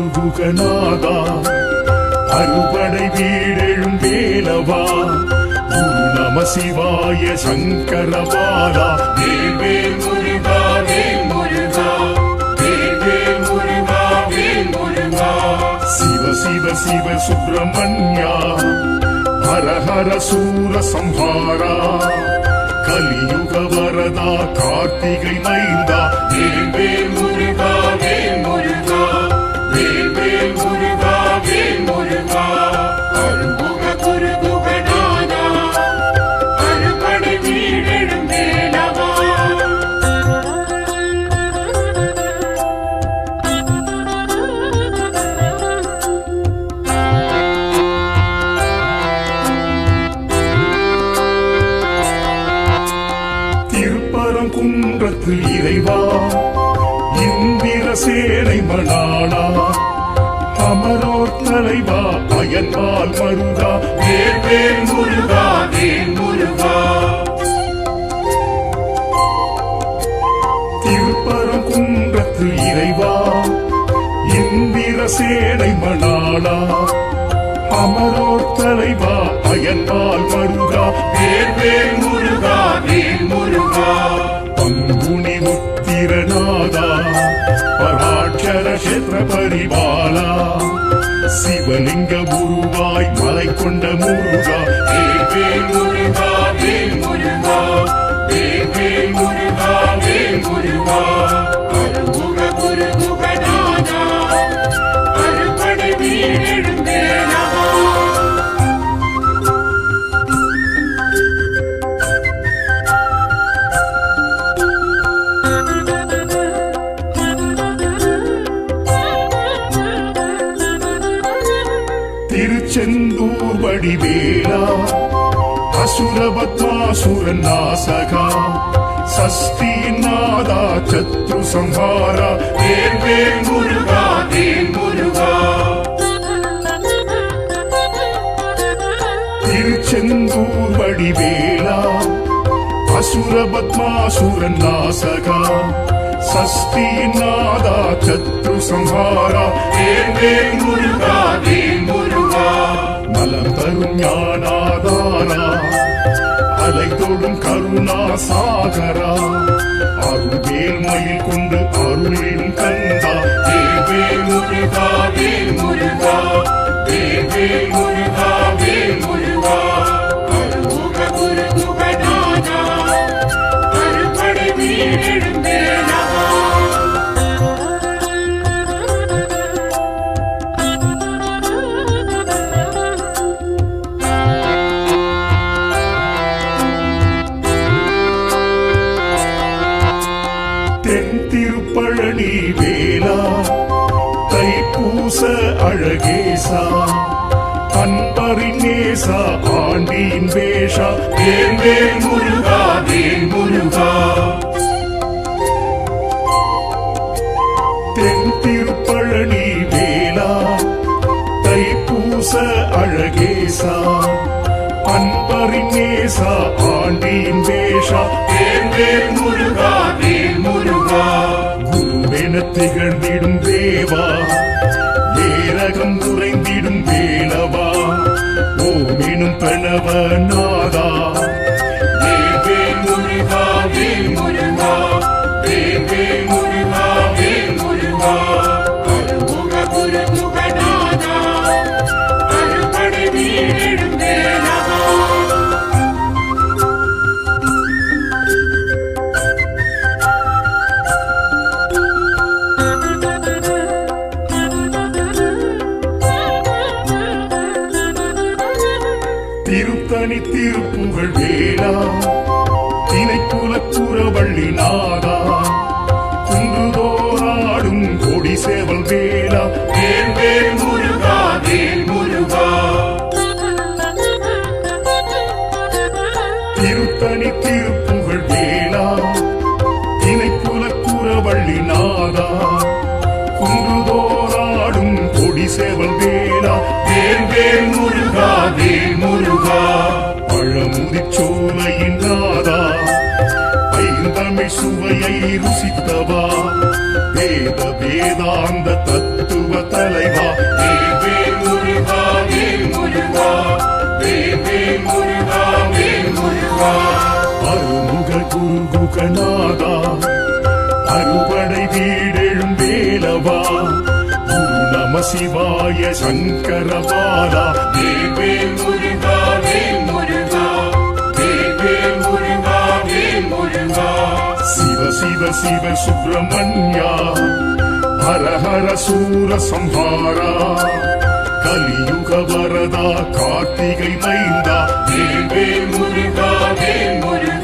குருகுகநாதா அறுபடை வீடெழும் வேலவா குரு நம சிவாய சங்கரபாலா வேல் முருகா வேல் முருகா வேல் முருகா வேல் முருகா சிவ சிவ சிவ சுப்பிரமணியா ஹர ஹர சூர சம்ஹாரா கலியுக வரதா கார்த்திகை மைந்தா வேல் முருகா வேல் முருகா வேல் முருகா வேல் முருகா அருள்முக குருகுகநாதா அறுபடை வீடெழும் வேலவா திருப்பரங்குன்றத்தில் இறைவா இந்திர சேனை மணாளா அமரோர் தலைவா அயன்பால் மருகா வேல் முருகா வேல் முருகா திருப்பரங்குன்றத்தில் இறைவா இந்திர சேனை மணாளா அமரோர் தலைவா அயன்பால் மருகா வேல் முருகா வேல் முருகா பங்குனி உத்திரநாதா பராட்சர கஷேத்திர பரிபாலா சிவலிங்க உருவாய் மலை கொண்ட முருகா வேல் முருகா வேல் முருகா வேல் முருகா வேல் முருகா அருள்முக குருகுகநாதா அறுபடை வீடெழும் வேலவா திருச்செந்தூர் வடிவேலா அசுரபத்மாசுரன் நாசகா சஷ்டியின் நாதா சத்ரு சம்ஹாரா வேல் முருகா வேல் முருகா திருச்செந்தூர் வடிவேலா அசுரபத்மாசுரன் நாசகா சஷ்டியின் நாதா சத்ரு சம்ஹாரா வேல் முருகா வேல் முருகா நலம் தரும் ஞானாதாரா அலை தொடும் கருணா சாகரா அருள்வேல் மயில் கொண்டு அருளின் கந்தா வேல் முருகா வேல் முருகா வேல் முருகா வேல் முருகா அருள்முக குருகுகநாதா அறுபடை வீடெழும் வேலவா தென் திருப்பழனி வேலா தைப்பூச அழகேசா அன்பரின் நேசா ஆண்டியின் வேஷா வேல் முருகா வேல் முருகா தென் திருப்பழனி வேலா தைப்பூச அழகேசா அன்பரின் நேசா ஆண்டியின் வேஷா வேல் முருகா வேல் முருகா குருவென திகழ்ந்திடும் தேவா ஏரகம் குறைந்திடும் வேலவா ஓமெனும் பிரணவ நாதா வேல் முருகா வேல் முருகா வேல் முருகா வேல் முருகா அருள்முக குருகுகநாதா அறுபடை வீடெழும் வேலவா திருத்தணி திருப்புகழ் வேளா திணைக்குலக்குறவள்ளி நாதா குன்றுதோராடும் கொடி சேவல் வேளா வேல் முருகா வேல் முருகா திருத்தணி திருப்புகழ் வேளா திணைக்குலக்குறவள்ளி நாதா குன்றுதோராடும் கொடி சேவல் வேளா வேல் முருகா வேல் முருகா பழமுதிச்சோலையின் நாதா ஐந்தமிழ் சுவையை ருசித்தவா வேத வேதாந்த தத்துவ தல ஆறுமுகநாதா அறுபடை வீடெழும் வேலவா குரு நம சிவாய சங்கரபாலா வேல் முருகா வேல் முருகா வேல் முருகா வேல் முருகா சிவ சிவ சிவ சுப்பிரமணியா ஹர ஹர சூர சம்ஹாரா கலியுக வரதா கார்த்திகை மைந்தா வேல் முருகா வேல் முருகா